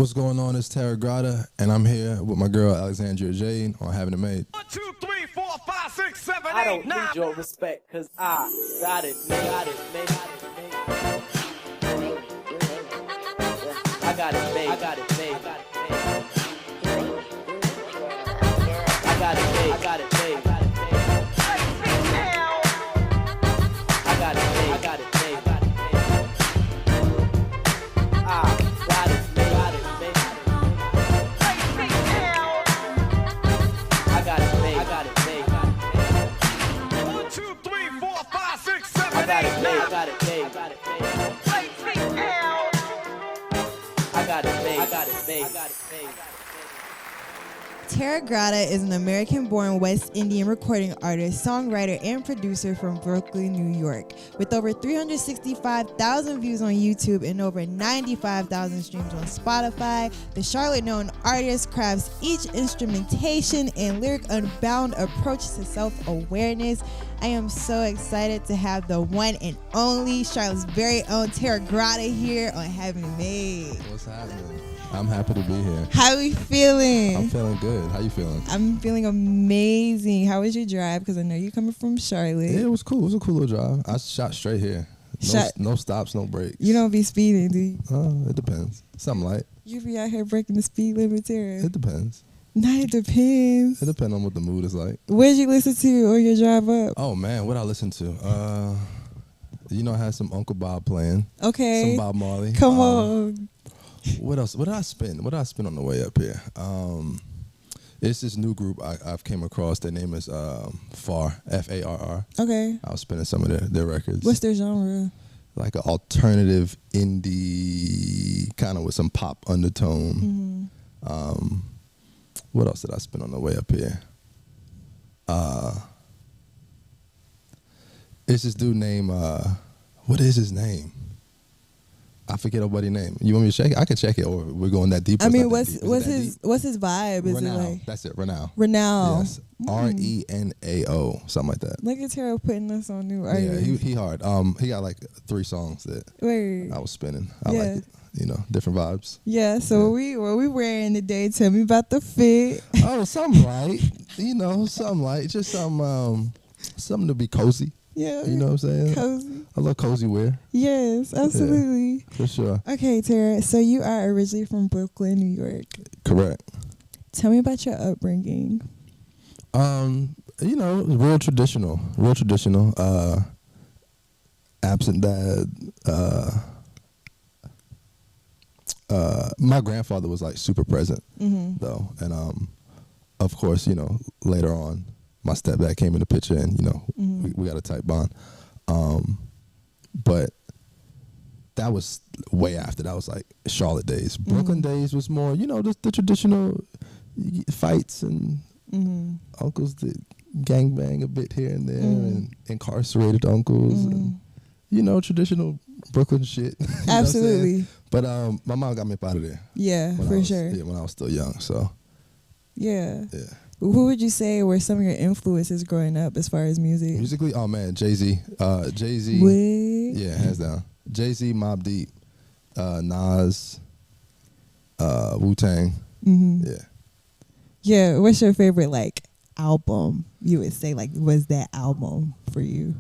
What's going on? It's Terra Grata, and I'm here with my girl Alexandria Jade on Having It Made. 1, 2, 3, 4, 5, 6, 7, 8, 9. I don't need your respect, cause I got it, made. I got it made. I got it made. I got it made. I got it made. I got it made. I got it made. I got it made. I got it made. I got it made. 1, 2, 3, 4, 5, 6, 7, I got 8, it 9. made. I got it made. I got it made. I got it made. I got it made. Terra Grata is an American-born West Indian recording artist, songwriter, and producer from Brooklyn, New York. With over 365,000 views on YouTube and over 95,000 streams on Spotify, the Charlotte-known artist crafts each instrumentation and lyric unbound approach to self-awareness. I am so excited to have the one and only Charlotte's very own Terra Grata here on Having It Made. What's happening? I'm happy to be here. How are we feeling? I'm feeling good. How you feeling? I'm feeling amazing. How was your drive? Because I know you're coming from Charlotte. Yeah, it was cool. It was a cool little drive. I shot straight here. No stops, no breaks. You don't be speeding, do you? It depends. Something light. You be out here breaking the speed limit, Terra. It depends. Not it depends. It depends on what the mood is like. What did you listen to on your drive up? Oh man, what I listen to? I had some Uncle Bob playing. Okay. Some Bob Marley. Come on. What else? What did I spin? What did I spin on the way up here? It's this new group I've came across. Their name is FAR, F-A-R-R. Okay. I was spinning some of their records. What's their genre? Like an alternative indie, kind of with some pop undertone. Mm-hmm. What else did I spin on the way up here? It's this dude named, what is his name? I forget nobody's name. You want me to check it? I can check it, or we're going that deep. I mean, what's his vibe? Is Renao. it like That's it, Renao. Renao? Yes, R-E-N-A-O, something like that. Look at Terra putting us on new Yeah, artists. he hard. He got like 3 songs that Wait. I was spinning. I like it. Different vibes. Yeah. So what we wearing today? Tell me about the fit. Oh, something light. Something light. Just something to be cozy. Yeah. You know what I'm saying? Cozy. I love cozy wear. Yes, absolutely. Yeah, for sure. Okay, Terra. So you are originally from Brooklyn, New York. Correct. Tell me about your upbringing. Real traditional. Absent dad. My grandfather was like super present though, and of course, later on, my stepdad came in the picture, and we got a tight bond. But that was way after. That was like Charlotte days. Brooklyn days was more, the traditional fights and uncles that gangbang a bit here and there, and incarcerated uncles, and traditional Brooklyn shit. Absolutely. But my mom got me up out of there. Yeah, for sure. Yeah, when I was still young. So. Yeah. Yeah. Who would you say were some of your influences growing up as far as music? Musically, oh man, Jay-Z. Jay-Z. What? Yeah, hands down. Jay-Z, Mobb Deep, Nas, Wu-Tang. Yeah. Yeah, what's your favorite album you would say was that album for you?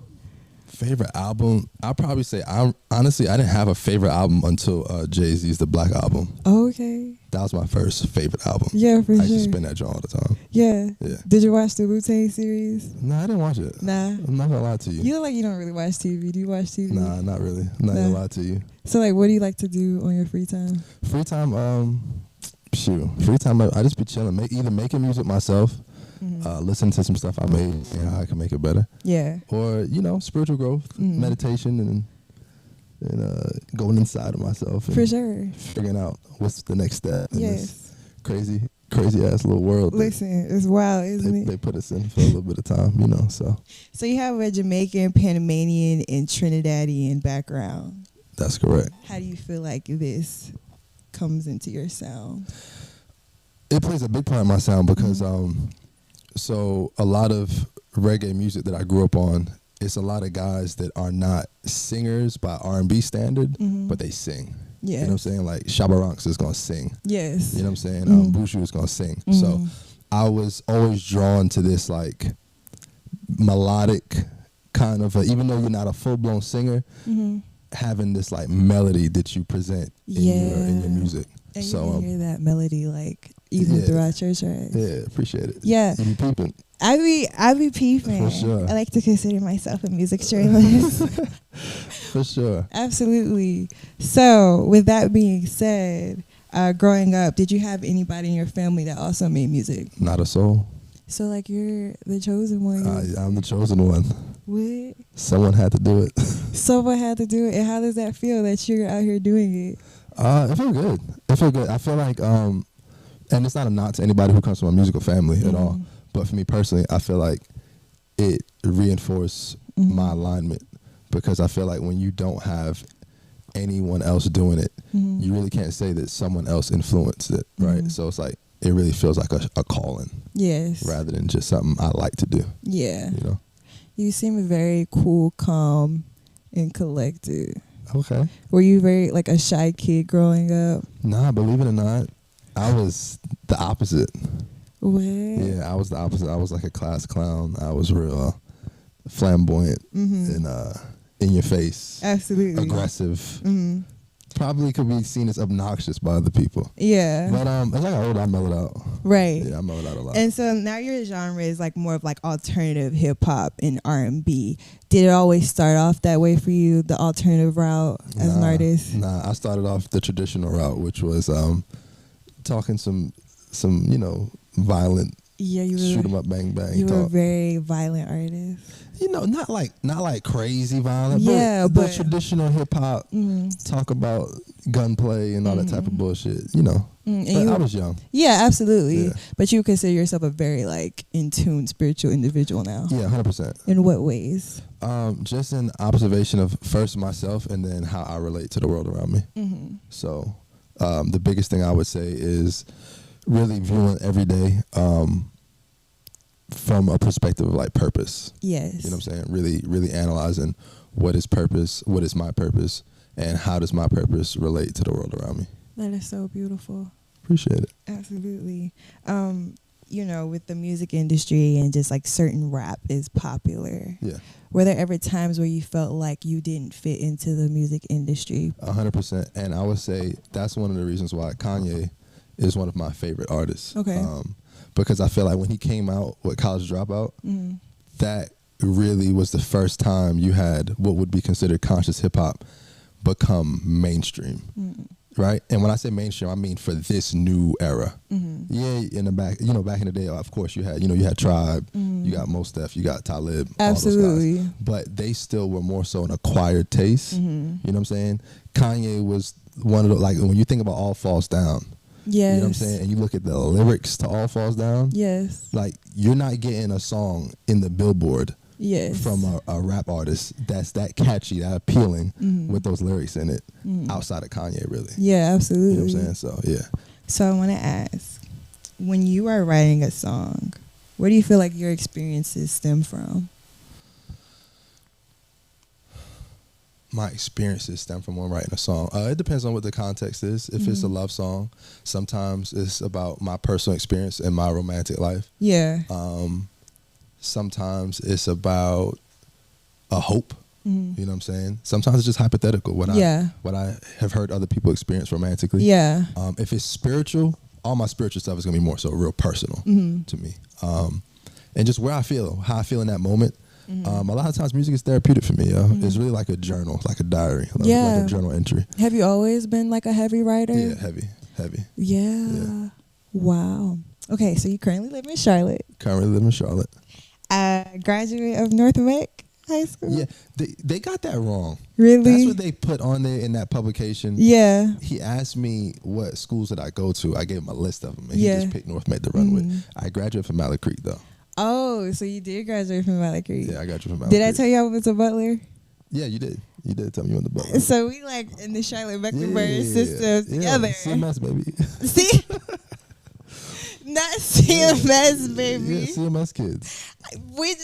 Favorite album? I'll probably say, honestly, I didn't have a favorite album until Jay-Z's The Black Album. Oh, okay. That was my first favorite album. Yeah, for sure. I used to spin that joint all the time. Yeah. Yeah. Did you watch the Wu-Tang series? Nah, I didn't watch it. Nah. I'm not gonna lie to you. You look like you don't really watch TV. Do you watch TV? Nah, not really. Not gonna lie to you. So, what do you like to do on your free time? Free time, free time, I just be chilling. Either making music myself, listen to some stuff I made and how I can make it better. Yeah. Or, spiritual growth, meditation, and going inside of myself. And for sure. Figuring out what's the next step in this crazy ass little world. Listen, it's wild, isn't it? They put us in for a little bit of time, so. So you have a Jamaican, Panamanian, and Trinidadian background. That's correct. How do you feel like this comes into your sound? It plays a big part in my sound because so a lot of reggae music that I grew up on it's a lot of guys that are not singers by R&B standard, but they sing. Yeah. You know what I'm saying? Like Shabba Ranks is gonna sing. Yes. You know what I'm saying? Bushu is gonna sing. So I was always drawn to this like melodic kind of, even though you're not a full blown singer, having this like melody that you present in your music. And so you can hear that melody like even throughout church rides. Yeah, appreciate it. Yeah. You be peeping. I be peeping. For sure. I like to consider myself a music journalist. For sure. Absolutely. So, with that being said, growing up, did you have anybody in your family that also made music? Not a soul. So, like, you're the chosen one. I'm the chosen one. What? Someone had to do it. Someone had to do it. And how does that feel that you're out here doing it? It feel good. It feel good. I feel like, and it's not a knock to anybody who comes from a musical family at all. But for me personally, I feel like it reinforced my alignment, because I feel like when you don't have anyone else doing it, you really can't say that someone else influenced it, right? So it's like, it really feels like a calling. Yes. Rather than just something I like to do. Yeah. You know? You seem very cool, calm, and collected. Okay. Were you very like a shy kid growing up? Nah, believe it or not, I was the opposite. What? Yeah, I was the opposite. I was like a class clown. I was real flamboyant and in your face. Absolutely. Aggressive. Probably could be seen as obnoxious by other people. Yeah. But as I got older, I mellowed out. Right. Yeah, I mellowed out a lot. And so now your genre is like more of like alternative hip hop and R&B. Did it always start off that way for you, the alternative route as an artist? Nah, I started off the traditional route, which was talking some violent, shoot 'em up, bang bang. You were a very violent artist. Not like crazy violent, yeah, but the traditional hip hop, talk about gunplay and all that type of bullshit, but I was young. Yeah, absolutely. Yeah. But you consider yourself a very like in tune spiritual individual now. Yeah, 100%. In what ways? Just in observation of first myself and then how I relate to the world around me. So the biggest thing I would say is really viewing every day from a perspective of like purpose. Yes. You know what I'm saying? Really, really analyzing what is purpose, what is my purpose, and how does my purpose relate to the world around me. That is so beautiful. Appreciate it. Absolutely. With the music industry and just like certain rap is popular. Yeah. Were there ever times where you felt like you didn't fit into the music industry? 100%. And I would say that's one of the reasons why Kanye is one of my favorite artists. Okay. Because I feel like when he came out with College Dropout, that really was the first time you had what would be considered conscious hip hop become mainstream. Right? And when I say mainstream, I mean for this new era. Yeah, in the back, back in the day, of course, you had Tribe, you got Mos Def, you got Talib, absolutely, all those guys. But they still were more so an acquired taste. You know what I'm saying? Kanye was one of the, like, when you think about All Falls Down, yes. You know what I'm saying? And you look at the lyrics to All Falls Down, yes, like, you're not getting a song in the Billboard, yes, from a rap artist that's that catchy, that appealing with those lyrics in it, outside of Kanye, really. Yeah, absolutely. You know what I'm saying? So, yeah. So I want to ask, when you are writing a song, where do you feel like your experiences stem from? My experiences stem from when writing a song. It depends on what the context is. If it's a love song, sometimes it's about my personal experience in my romantic life. Yeah. Sometimes it's about a hope. You know what I'm saying? Sometimes it's just hypothetical. What I have heard other people experience romantically. Yeah. If it's spiritual, all my spiritual stuff is gonna be more so real personal to me. And just where I feel, how I feel in that moment. A lot of times music is therapeutic for me. It's really like a journal, like a diary, like a journal entry. Have you always been like a heavy writer? Yeah, heavy. Yeah. Wow. Okay, so you currently live in Charlotte. Currently live in Charlotte. Graduate of North Mac High School. Yeah, they got that wrong. Really? That's what they put on there in that publication. Yeah. He asked me what schools did I go to. I gave him a list of them, and he just picked North Mac to run with. I graduated from Mallard Creek, though. Oh, so you did graduate from Mallard Creek. Yeah, I graduated from Mallard Did Creek. I tell you I was a butler? Yeah, you did. You did tell me you were the butler. So we like in the Charlotte Mecklenburg system together. CMS, baby. See? Not CMS, baby. Yeah, CMS kids. We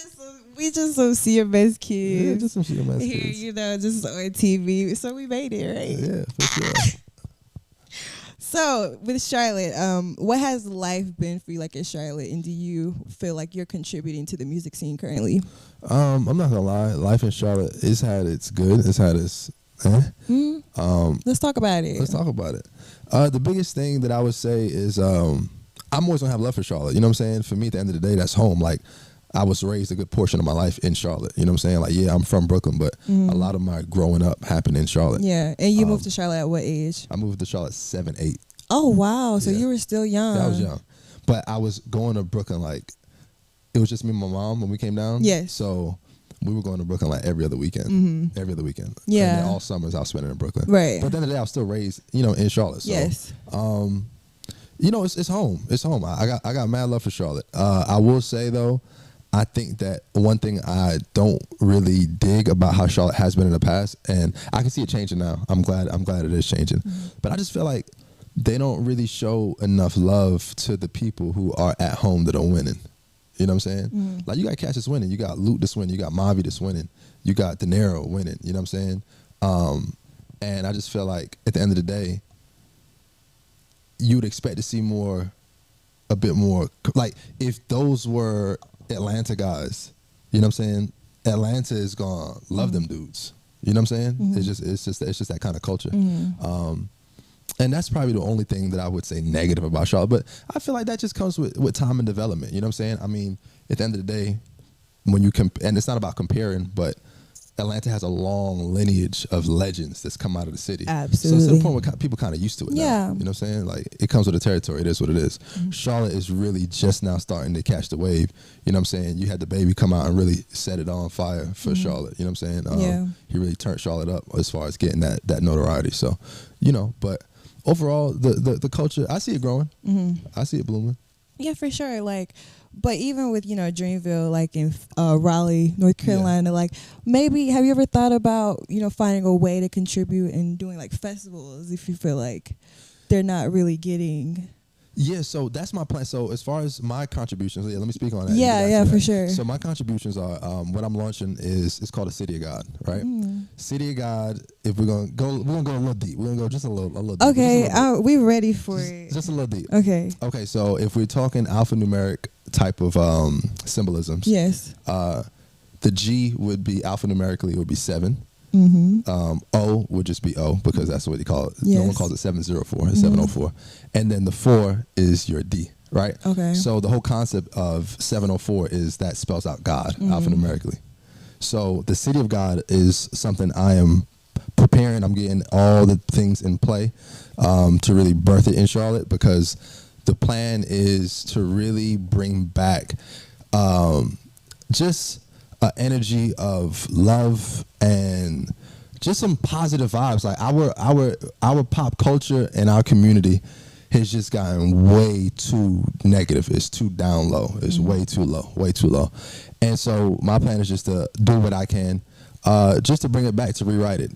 We just some CMS Yeah, kids. just some CMS Here, kids. you know, just on TV. So we made it, right? Yeah, for sure. So with Charlotte, what has life been for you like in Charlotte, and do you feel like you're contributing to the music scene currently? I'm not gonna lie, life in Charlotte, it's had its good, it's had its Let's talk about it. let's talk about it. The biggest thing that I would say is I'm always gonna have love for Charlotte. You know what I'm saying? For me, at the end of the day, that's home. Like, I was raised a good portion of my life in Charlotte. You know what I'm saying? Like, yeah, I'm from Brooklyn, but a lot of my growing up happened in Charlotte. Yeah, and you moved to Charlotte at what age? I moved to Charlotte 7, 8. Oh wow, so Yeah. you were still young. Yeah, I was young, but I was going to Brooklyn like it was just me and my mom when we came down. Yes. So we were going to Brooklyn like every other weekend. Every other weekend. Yeah. And then all summers I was spending in Brooklyn. Right. But at the end of the day, I was still raised, in Charlotte. So, Yes. It's home. It's home. I got mad love for Charlotte. I will say though, I think that one thing I don't really dig about how Charlotte has been in the past, and I can see it changing now. I'm glad it is changing. But I just feel like they don't really show enough love to the people who are at home that are winning. You know what I'm saying? Like, you got Cash that's winning, you got Luke that's winning, you got Mavi that's winning, you got De Niro winning. You know what I'm saying? And I just feel like at the end of the day, you would expect to see a bit more. Like, if those were Atlanta guys, you know what I'm saying? Atlanta is gonna love them dudes. You know what I'm saying? It's just that kind of culture. And that's probably the only thing that I would say negative about Charlotte. But I feel like that just comes with time and development. You know what I'm saying? I mean, at the end of the day, when you and it's not about comparing, but Atlanta has a long lineage of legends that's come out of the city. Absolutely. So it's to the point where people kind of used to it now. Yeah. You know what I'm saying? Like, it comes with the territory. It is what it is. Charlotte is really just now starting to catch the wave. You know what I'm saying? You had the baby come out and really set it on fire for Charlotte. You know what I'm saying? Yeah. He really turned Charlotte up as far as getting that notoriety. So, but overall, the culture, I see it growing. I see it blooming. Yeah, for sure. Like, but even with, Dreamville, like in Raleigh, North Carolina, like, maybe have you ever thought about, finding a way to contribute and doing like festivals if you feel like they're not really getting... Yeah, so that's my plan. So as far as my contributions, let me speak on that. Yeah, for sure. So my contributions are, what I'm launching it's called a City of God, right? City of God. If we're gonna go a little deep. We're gonna go just a little deep. Okay, we're ready for it. Just a little deep. Okay. Okay, so if we're talking alphanumeric type of symbolisms, Yes. the G would be alphanumerically, it would be 7. O would just be O because that's what you call it. No one Yes. calls it 704. It's 704. And then the 4 is your D, right? Okay. So the whole concept of 704 is that spells out God alphanumerically. So the City of God is something I am preparing. I'm getting all the things in play to really birth it in Charlotte, because the plan is to really bring back just an energy of love and just some positive vibes. Like, our pop culture and our community has just gotten way too negative. It's too down low. It's way too low. And so my plan is just to do what I can, just to bring it back, to rewrite it.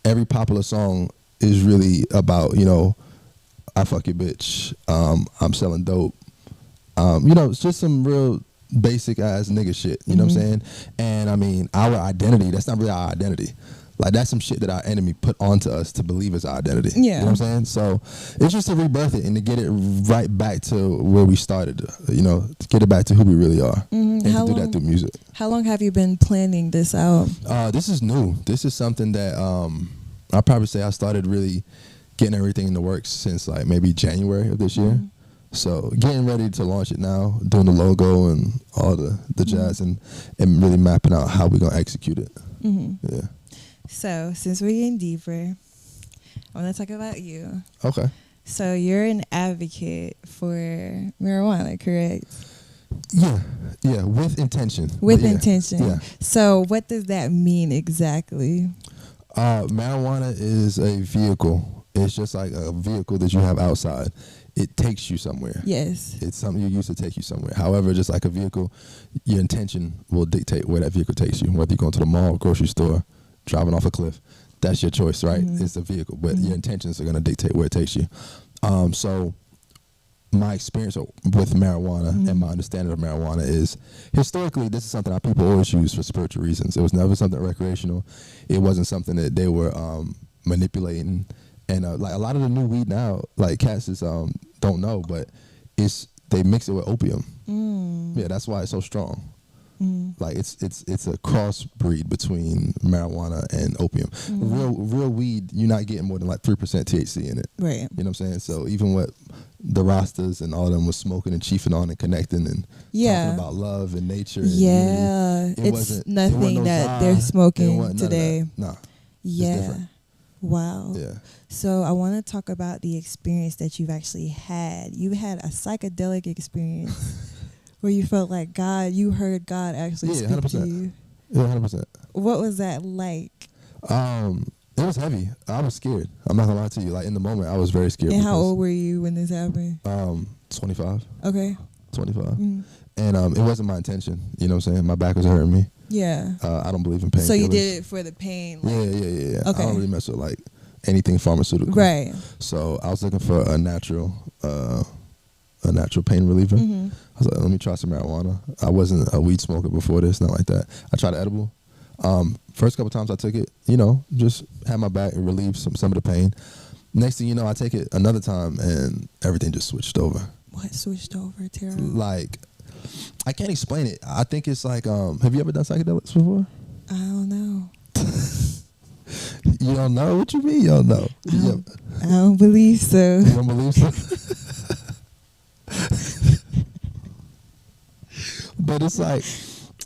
Every popular song is really about, I fuck your bitch. I'm selling dope. It's just some real basic ass nigga shit. You know what I'm saying? And I mean, our identity, that's not really our identity. Like, that's some shit that our enemy put onto us to believe is our identity. Yeah. You know what I'm saying? So it's just to rebirth it and to get it right back to where we started, to get it back to who we really are. And to do that through music. How long have you been planning this out? This is new. This is something that I'll probably say I started really getting everything in the works since like maybe January of this year. So getting ready to launch it now, doing the logo and all the jazz and really mapping out how we're going to execute it. Yeah. So since we're getting deeper, I want to talk about you. Okay. So you're an advocate for marijuana, correct? Yeah, with intention. With Yeah. intention. Yeah. So what does that mean exactly? Marijuana is a vehicle. It's just like a vehicle that you have outside. It takes you somewhere. Yes. It's something you use to take you somewhere. However, just like a vehicle, your intention will dictate where that vehicle takes you. Whether you're going to the mall, grocery store, driving off a cliff, that's your choice, right? It's a vehicle, but your intentions are going to dictate where it takes you. So my experience with marijuana and my understanding of marijuana is historically this is something that people always use for spiritual reasons. It was never something recreational. It wasn't something that they were manipulating. And like a lot of the new weed now, like cats is don't know, but they mix it with opium. Yeah, that's why it's so strong. Like it's a crossbreed between marijuana and opium. Real weed, you're not getting more than like 3% THC in it. Right. You know what I'm saying? So even what the Rastas and all of them was smoking and chiefing on and connecting and talking about love and nature. And unity, it's nothing that they're smoking today. Nah. Yeah. It's different. Wow. Yeah. So I want to talk about the experience that you've actually had. You had a psychedelic experience where you felt like you heard God actually speak 100%. to you. Yeah, 100%. What was that like? It was heavy. I was scared. I'm not gonna lie to you. Like in the moment, I was very scared. And how old were you when this happened? 25. Okay. 25. And it wasn't my intention. You know what I'm saying? My back was hurting me. Yeah. I don't believe in pain. So you did it for the pain. Like, yeah. Okay. I don't really mess with like anything pharmaceutical. Right. So I was looking for a natural pain reliever. I was like, let me try some marijuana. I wasn't a weed smoker before this, not like that. I tried edible. First couple times I took it, just had my back and relieved some of the pain. Next thing you know, I take it another time and everything just switched over. What switched over, Terra? Like, I can't explain it. I think it's like, have you ever done psychedelics before? I don't know. You don't know? What you mean you don't know? I don't believe so. You don't believe so? But it's like,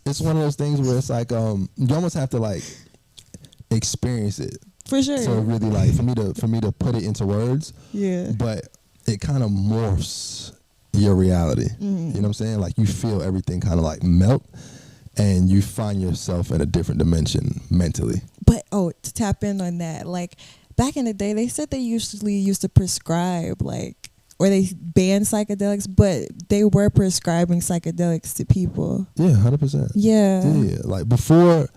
it's one of those things where it's like, you almost have to like experience it. For sure. So really like, for me to put it into words. Yeah. But it kind of morphs your reality. You know what I'm saying? Like you feel everything kind of like melt and you find yourself in a different dimension mentally. But, to tap in on that, like back in the day, they said they usually used to prescribe or they banned psychedelics, but they were prescribing psychedelics to people. Yeah, 100%. Yeah. Yeah, like before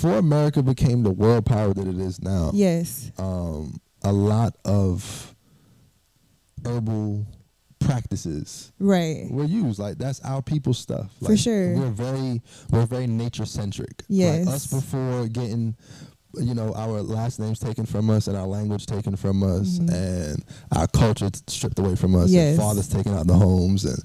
America became the world power that it is now. Yes. A lot of herbal practices were used. Like that's our people's stuff. Like, for sure. We're very nature centric. Yes. Like us before getting our last names taken from us and our language taken from us and our culture stripped away from us and fathers taken out the homes and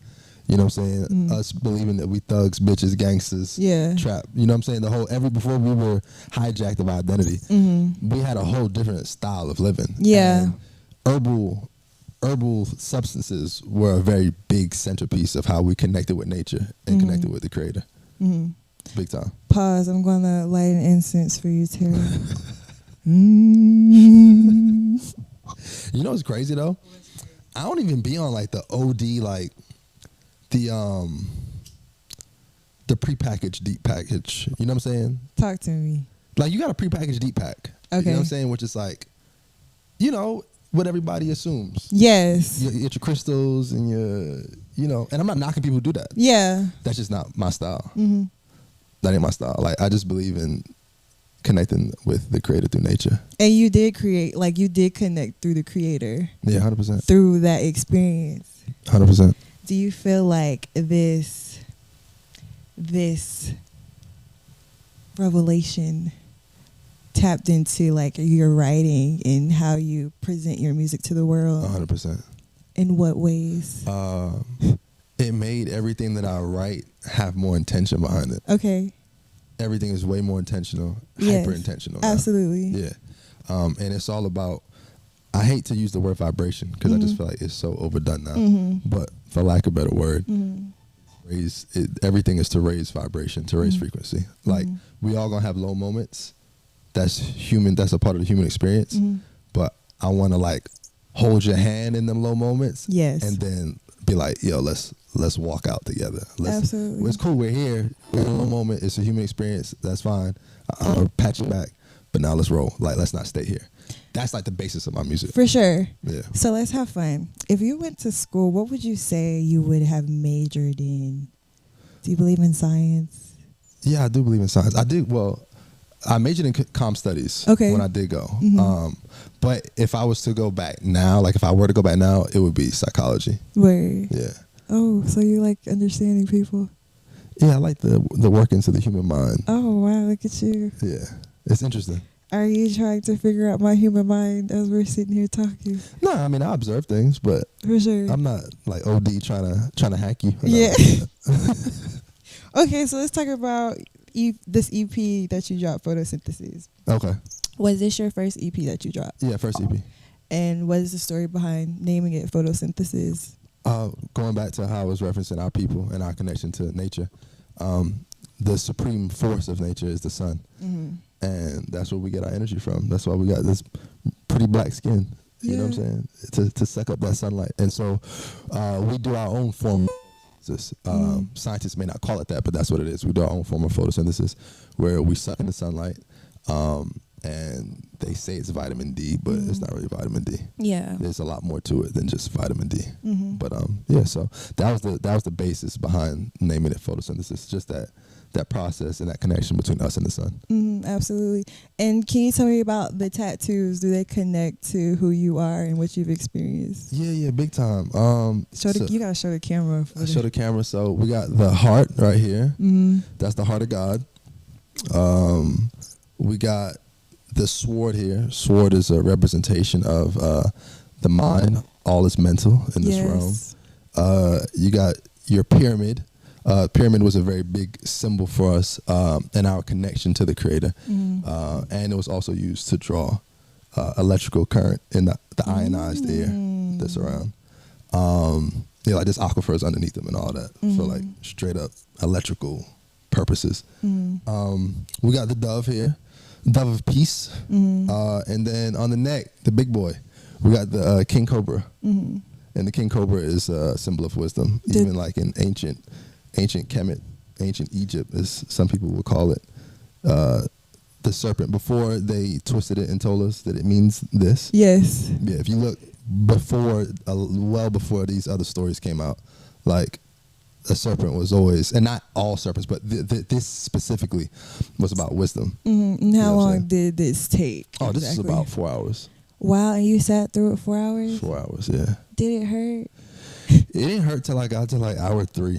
you know what I'm saying? Us believing that we thugs, bitches, gangsters, trap. You know what I'm saying? Before we were hijacked of our identity, we had a whole different style of living. Yeah. And herbal substances were a very big centerpiece of how we connected with nature and connected with the creator. Big time. Pause. I'm going to light an incense for you, Terry. You know what's crazy though? I don't even be on like the OD, like the prepackaged deep package. You know what I'm saying? Talk to me. Like you got a prepackaged deep pack. Okay. You know what I'm saying? Which is like, what everybody assumes. Yes. You get your crystals and and I'm not knocking people who do that. Yeah. That's just not my style. That ain't my style. Like I just believe in connecting with the creator through nature. And you did you did connect through the creator. Yeah, 100%. Through that experience. 100%. Do you feel like this revelation tapped into like your writing and how you present your music to the world? 100%. In what ways? It made everything that I write have more intention behind it. Okay. Everything is way more intentional, Yes, hyper intentional. Absolutely. Yeah. And it's all about, I hate to use the word vibration because I just feel like it's so overdone now. But for lack of a better word, everything is to raise vibration, to raise frequency. Like we all gonna have low moments. That's human. That's a part of the human experience. But I want to like hold your hand in them low moments. Yes. And then be like, yo, let's walk out together. Absolutely. It's cool. We're here. We're in a low moment. It's a human experience. That's fine. I'm gonna pat you back. But now let's roll. Like let's not stay here. That's like the basis of my music. For sure. Yeah. So let's have fun. If you went to school, what would you say you would have majored in? Do you believe in science? Yeah, I do believe in science. I do. Well, I majored in comm studies Okay. when I did go. But if I was to go back now, like if I were to go back now, it would be psychology. Word. Yeah. Oh, so you like understanding people? Yeah, I like the workings of the human mind. Oh wow, look at you. Yeah, it's interesting. Are you trying to figure out my human mind as we're sitting here talking? No, I mean I observe things, but For sure. I'm not like OD trying to hack you. Yeah. Okay, so let's talk about this EP that you dropped, Photosynthesis. Okay. Was this your first EP that you dropped? Yeah, first EP. And what is the story behind naming it Photosynthesis? Going back to how I was referencing our people and our connection to nature, the supreme force of nature is the sun, and that's where we get our energy from. That's why we got this pretty black skin. You know what I'm saying? To suck up that sunlight, and so we do our own form of photosynthesis. Scientists may not call it that, but that's what it is. We do our own form of photosynthesis, where we suck in the sunlight. And they say it's vitamin D, but it's not really vitamin D. Yeah. There's a lot more to it than just vitamin D. But yeah, so that was the basis behind naming it photosynthesis. Just that process and that connection between us and the sun. Absolutely. And can you tell me about the tattoos? Do they connect to who you are and what you've experienced? Yeah, big time. You gotta show the camera. I show the camera. So we got the heart right here. That's the heart of God. We got the sword here. Sword is a representation of the mind. All is mental in this realm. You got your pyramid. Pyramid was a very big symbol for us and our connection to the Creator. And it was also used to draw electrical current in the ionized air that's around. Yeah, like there's aquifers underneath them and all that for like straight up electrical purposes. We got the dove here. Dove of peace, and then on the neck, the big boy, we got the king cobra, and the king cobra is a symbol of wisdom. Even like in ancient Kemet, ancient Egypt, as some people would call it, the serpent. Before they twisted it and told us that it means this. Yes. Yeah, if you look well before these other stories came out, like. A serpent was always, and not all serpents, but this specifically was about wisdom. And how long did this take? Oh, this is about 4 hours. Wow, and you sat through it 4 hours? 4 hours, yeah. Did it hurt? It didn't hurt till I got to like hour 3.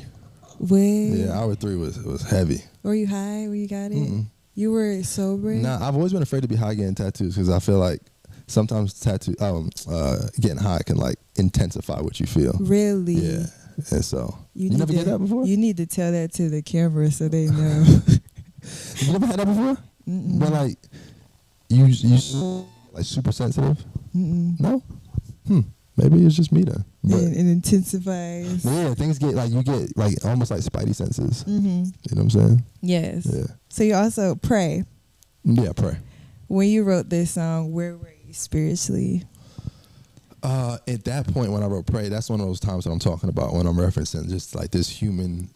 What? Yeah, hour 3 was heavy. Were you high when you got it? You were sober? Nah, I've always been afraid to be high getting tattoos because I feel like sometimes getting high can like intensify what you feel. Really? Yeah. And so you never get that before? You need to tell that to the camera so they know. You never had that before? But like you like super sensitive? No? Maybe it's just me then. But it intensifies. Yeah, things get like you get like almost like spidey senses. You know what I'm saying? Yes. Yeah. So you also pray. Yeah, pray. When you wrote this song, where were you spiritually? At that point when I wrote Pray, that's one of those times that I'm talking about when I'm referencing just like this human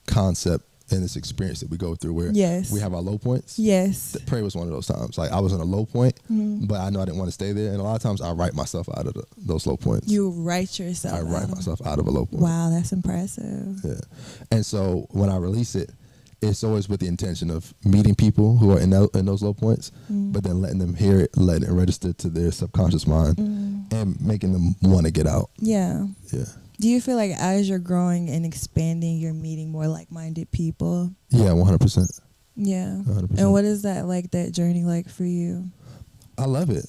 concept and this experience that we go through where we have our low points. Yes. Pray was one of those times. Like I was in a low point, but I know I didn't want to stay there. And a lot of times I write myself out of those low points. You write yourself I write myself out of a low point. Wow, that's impressive. Yeah. And so when I release it, it's always with the intention of meeting people who are in those low points, but then letting them hear it, letting it register to their subconscious mind, and making them want to get out. Yeah. Yeah. Do you feel like as you're growing and expanding, you're meeting more like-minded people? Yeah, 100%. Yeah. 100%. And what is that journey like for you? I love it.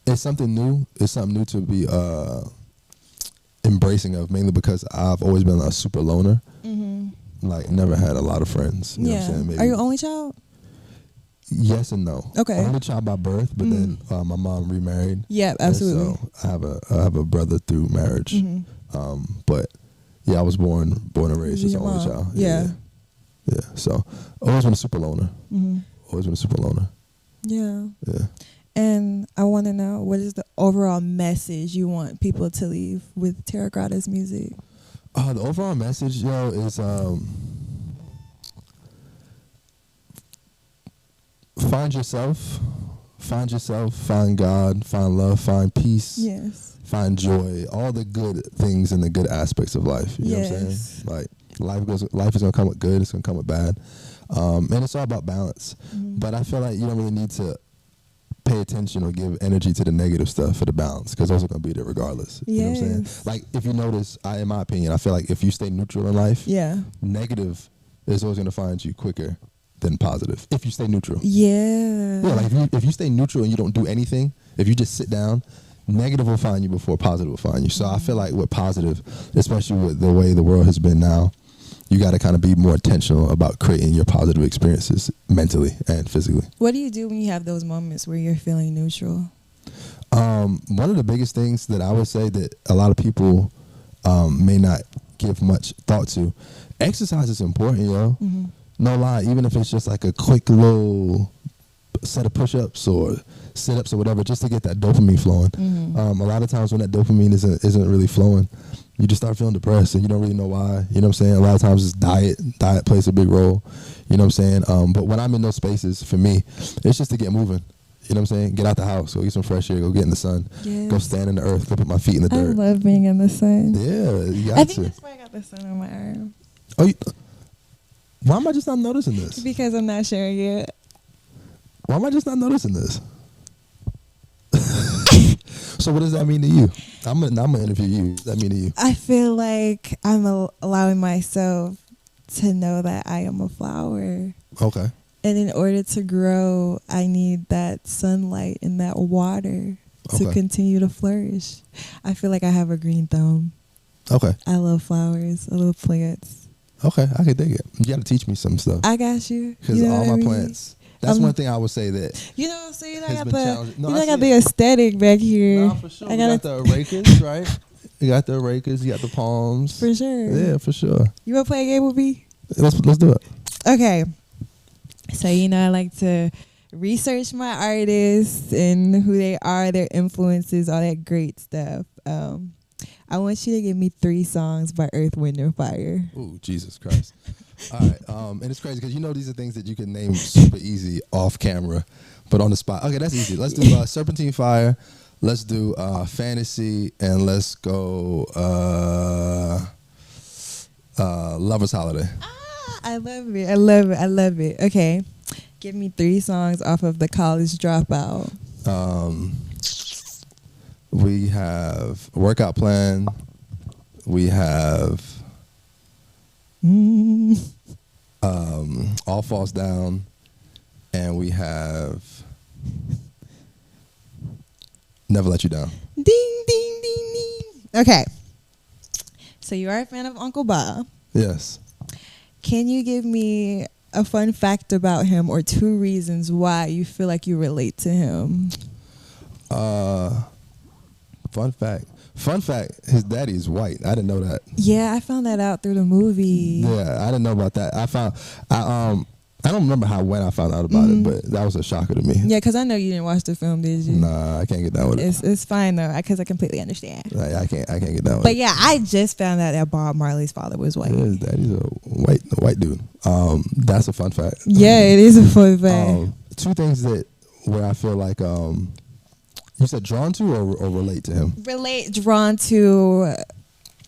It's something new. It's something new to be embracing of, mainly because I've always been a super loner. Like never had a lot of friends. You know what I'm saying? Maybe. Are you only child? Yes and no. Okay. Only child by birth, but then my mom remarried. Yeah, absolutely. So I have a brother through marriage. But yeah, I was born and raised as an only child. Yeah. So always been a super loner. Always been a super loner. Yeah. Yeah. And I want to know, what is the overall message you want people to leave with Terra Grata's music? The overall message, is find yourself, find God, find love, find peace, yes, find joy, all the good things and the good aspects of life. You know what I'm saying? Like life is gonna come with good, it's gonna come with bad. And it's all about balance. But I feel like you don't really need to pay attention or give energy to the negative stuff for the balance, because those are going to be there regardless. You know what I'm saying? Like, if you notice, in my opinion, I feel like if you stay neutral in life, negative is always going to find you quicker than positive if you stay neutral. Yeah, like if you stay neutral and you don't do anything, if you just sit down, negative will find you before positive will find you. So I feel like with positive, especially with the way the world has been now, you got to kind of be more intentional about creating your positive experiences mentally and physically. What do you do when you have those moments where you're feeling neutral? One of the biggest things that I would say that a lot of people may not give much thought to, exercise is important, yo. No lie, even if it's just like a quick little set of push-ups or sit-ups or whatever, just to get that dopamine flowing. A lot of times when that dopamine isn't really flowing, you just start feeling depressed and you don't really know why. You know what I'm saying? A lot of times it's diet plays a big role. You know what I'm saying? But when I'm in those spaces, for me, it's just to get moving. You know what I'm saying? Get out the house, go get some fresh air, go get in the sun, go stand in the earth, go put my feet in the dirt. I love being in the sun. Yeah, you got I think that's why I got the sun on my arm. Oh, why am I just not noticing this? Because I'm not sharing it. Why am I just not noticing this? So what does that mean to you? I'm gonna interview you. What does that mean to you? I feel like I'm allowing myself to know that I am a flower. Okay. And in order to grow, I need that sunlight and that water to continue to flourish. I feel like I have a green thumb. Okay. I love flowers. I love plants. Okay, I can dig it. You got to teach me some stuff. I got you. Because all my plants. That's one thing I would say that. So you know, I got got the aesthetic back here. No, for sure. You got the Arekas, right? You got the Arekas. You got the palms. For sure. Yeah, for sure. You want to play a game with me? Let's do it. Okay. So, I like to research my artists and who they are, their influences, all that great stuff. I want you to give me 3 songs by Earth, Wind, and Fire. Ooh, Jesus Christ. All right. And it's crazy because these are things that you can name super easy off camera, but on the spot. Okay, that's easy. Let's do Serpentine Fire. Let's do Fantasy, and let's go Lover's Holiday. I love it. Okay. Give me 3 songs off of The College Dropout. We have Workout Plan. We have All Falls Down. And we have Never Let You Down. Ding, ding, ding, ding. Okay. So you are a fan of Uncle Bob. Yes. Can you give me a fun fact about him or 2 reasons why you feel like you relate to him? Fun fact, his daddy is white. I didn't know that. Yeah, I found that out through the movie. Yeah, I didn't know about that. I don't remember when I found out about it, but that was a shocker to me. Yeah, because I know you didn't watch the film, did you? Nah, I can't get down with it. It's fine though, because I completely understand. I can't get down with it. But yeah, I just found out that Bob Marley's father was white. Yeah, his daddy's a white dude. That's a fun fact. Yeah, it is a fun fact. 2 things where I feel like you said drawn to or relate to him? Drawn to.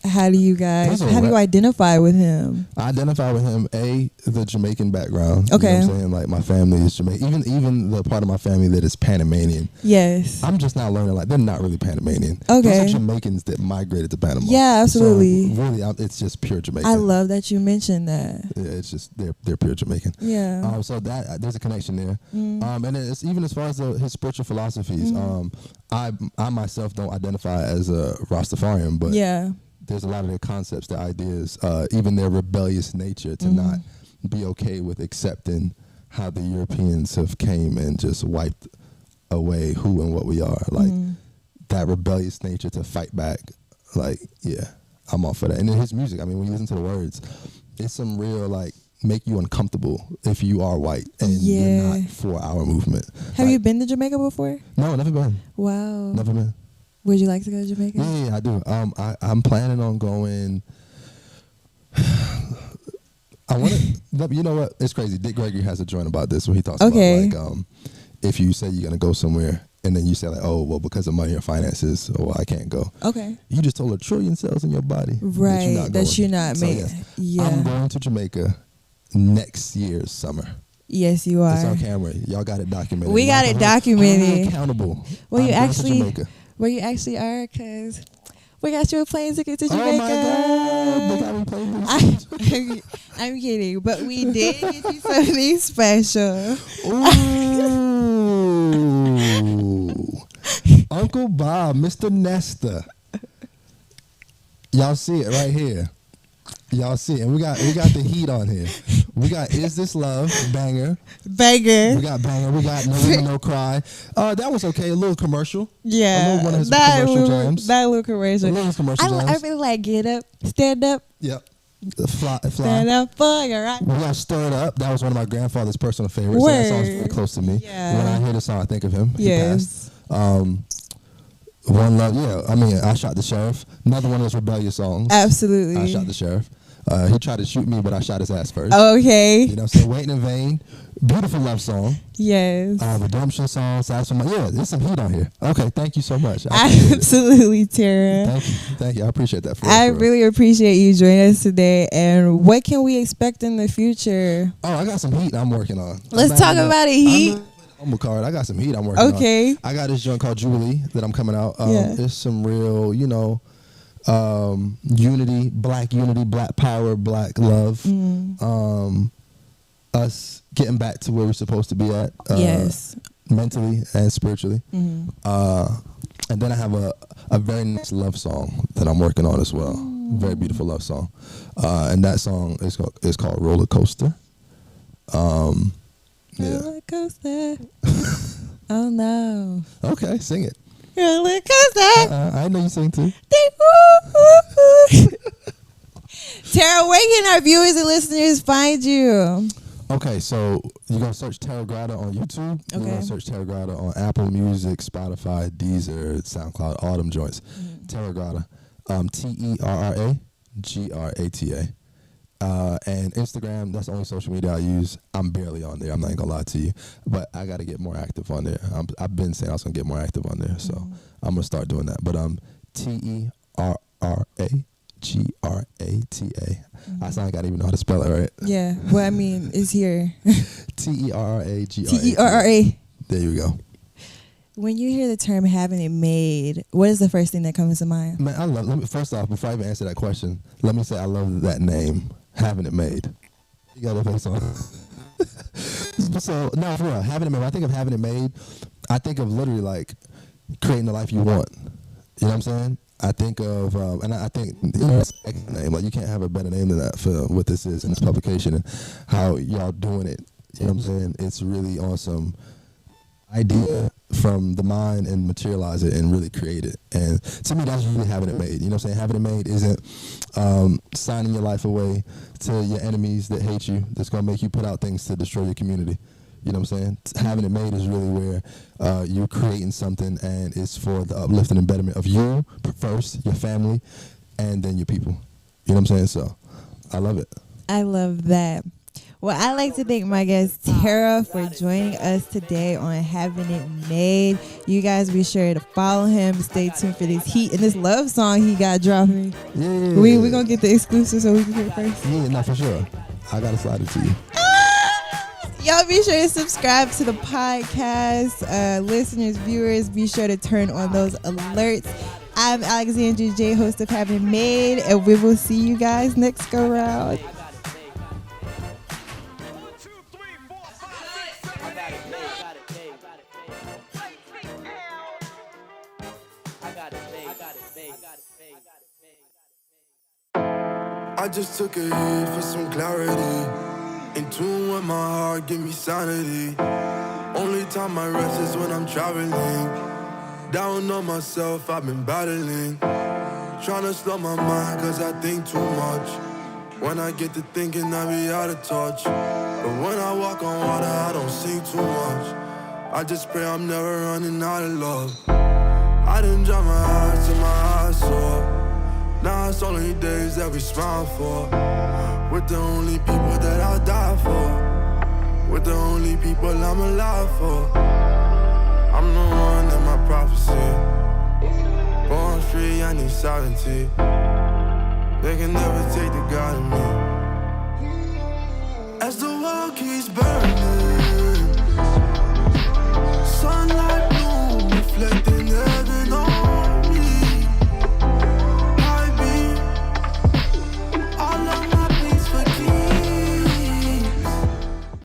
How do you identify with him? I identify with him, the Jamaican background. Okay. You know what I'm saying? Like, my family is Jamaican. Even the part of my family that is Panamanian. Yes. I'm just now learning, like, they're not really Panamanian. Okay. Those are Jamaicans that migrated to Panama. Yeah, absolutely. So really, it's just pure Jamaican. I love that you mentioned that. Yeah, it's just, they're pure Jamaican. Yeah. So that there's a connection there. And it's even as far as his spiritual philosophies, I myself don't identify as a Rastafarian, but yeah. There's a lot of their concepts, their ideas, even their rebellious nature to not be okay with accepting how the Europeans have came and just wiped away who and what we are. Like, that rebellious nature to fight back. Like, yeah, I'm all for that. And in his music, I mean, when you listen to the words, it's some real, like, make you uncomfortable if you are white and you're not for our movement. Have you been to Jamaica before? No, never been. Wow. Never been. Would you like to go to Jamaica? Yeah, I do. I'm planning on going. I want to. You know what? It's crazy. Dick Gregory has a joint about this where he talks about like if you say you're gonna go somewhere and then you say like, oh well, because of money or finances, or I can't go. Okay. You just told 1 trillion cells in your body that you're not made. So, yes, yeah. I'm going to Jamaica next year's summer. Yes, you It's are. on camera. Y'all got it documented. We got it Hold documented. me accountable. Well, I'm you going to actually, Jamaica. well, you actually are, because we got you a plane ticket to Oh Jamaica. my God! They got me playing this. I'm kidding, but we did get you something special. Ooh. Uncle Bob, Mr. Nesta. Y'all see it right here. Y'all see it. And we got the heat on here. We got Is This Love, banger. Banger. We got banger. We got No Woman, No Cry. That was okay. A little commercial. Yeah. A little one of his commercial jams. That little commercial. A little commercial I jams. really like Get Up, Stand Up, Yep. Fly. Stand Up for your right. We got Stirred Up. That was one of my grandfather's personal favorites. So that song's very close to me. Yeah. When I hear the song, I think of him. He Yes. passed. One Love, yeah. I mean, I Shot the Sheriff. Another one of those rebellious songs. Absolutely. I Shot the Sheriff. He tried to shoot me, but I shot his ass first. Okay. You know, so Waiting in Vain. Beautiful love song. Yes. Redemption song. Yeah, there's some heat on here. Okay, thank you so much. I appreciate it. Absolutely, Tara. Thank you. I appreciate that. I really appreciate you joining us today. And what can we expect in the future? Oh, I got some heat I'm working on. Let's talk about it, heat. Card. I got some heat I'm working on. Okay. I got this joint called Jubilee that I'm coming out. Yeah. It's some real, unity, black power, black love. Us getting back to where we're supposed to be at. Yes. Mentally and spiritually. And then I have a very nice love song that I'm working on as well. Very beautiful love song. And that song is called Roller Coaster. Yeah. Roller coaster. Oh no. Okay, sing it. Roller coaster. I know you sing too. Tara, where can our viewers and listeners find you? Okay, so you're going to search Terra Grata on YouTube. You're going to search Terra Grata on Apple Music, Spotify, Deezer, SoundCloud, all them joints. Terra Grata. TerraGrata. And Instagram, that's the only social media I use. I'm barely on there. I'm not going to lie to you. But I got to get more active on there. I've been saying I was going to get more active on there. So I'm going to start doing that. But TerraGrata. I sound like I don't even know how to spell it, right? Yeah. Well, I mean, it's here. Terragrata. Terra. There you go. When you hear the term having it made, what is the first thing that comes to mind? Man, first off, before I even answer that question, let me say I love that name, Having It Made. You got to face on. So, no, for real, having it made. When I think of having it made, I think of literally like creating the life you want. You know what I'm saying? I think of, and I think, it's a name. Like, you can't have a better name than that for what this is in this publication and how y'all doing it. You know what I'm saying? It's really awesome idea from the mind and materialize it and really create it. And to me, that's really having it made. You know what I'm saying? Having it made isn't signing your life away to your enemies that hate you, that's going to make you put out things to destroy your community. You know what I'm saying? Having it made is really where you're creating something and it's for the uplifting and betterment of you first, your family, and then your people. You know what I'm saying? So I love it. I love that. Well, I'd like to thank my guest Terra for joining us today on Having It Made. You guys be sure to follow him. Stay tuned for this heat and this love song he got dropping. Yeah. We're going to get the exclusive so we can hear it first. Yeah, no, for sure. I got to slide it to you. Y'all be sure to subscribe to the podcast. Listeners, viewers, be sure to turn on those alerts. I'm Alexandria J, host of Having It Made, and we will see you guys next go round. I just took a hit for some clarity. In tune with my heart, give me sanity. Only time I rest is when I'm traveling. Down on myself, I've been battling. Trying to slow my mind, cause I think too much. When I get to thinking, I be out of touch. But when I walk on water, I don't sink too much. I just pray I'm never running out of love. I done dry my eyes till my eyes sore. Now it's only days that we smile for. We're the only people that I'll die for. We're the only people I'm alive for. I'm the one in my prophecy. Born free, I need sovereignty. They can never take the God in me. keeps burning.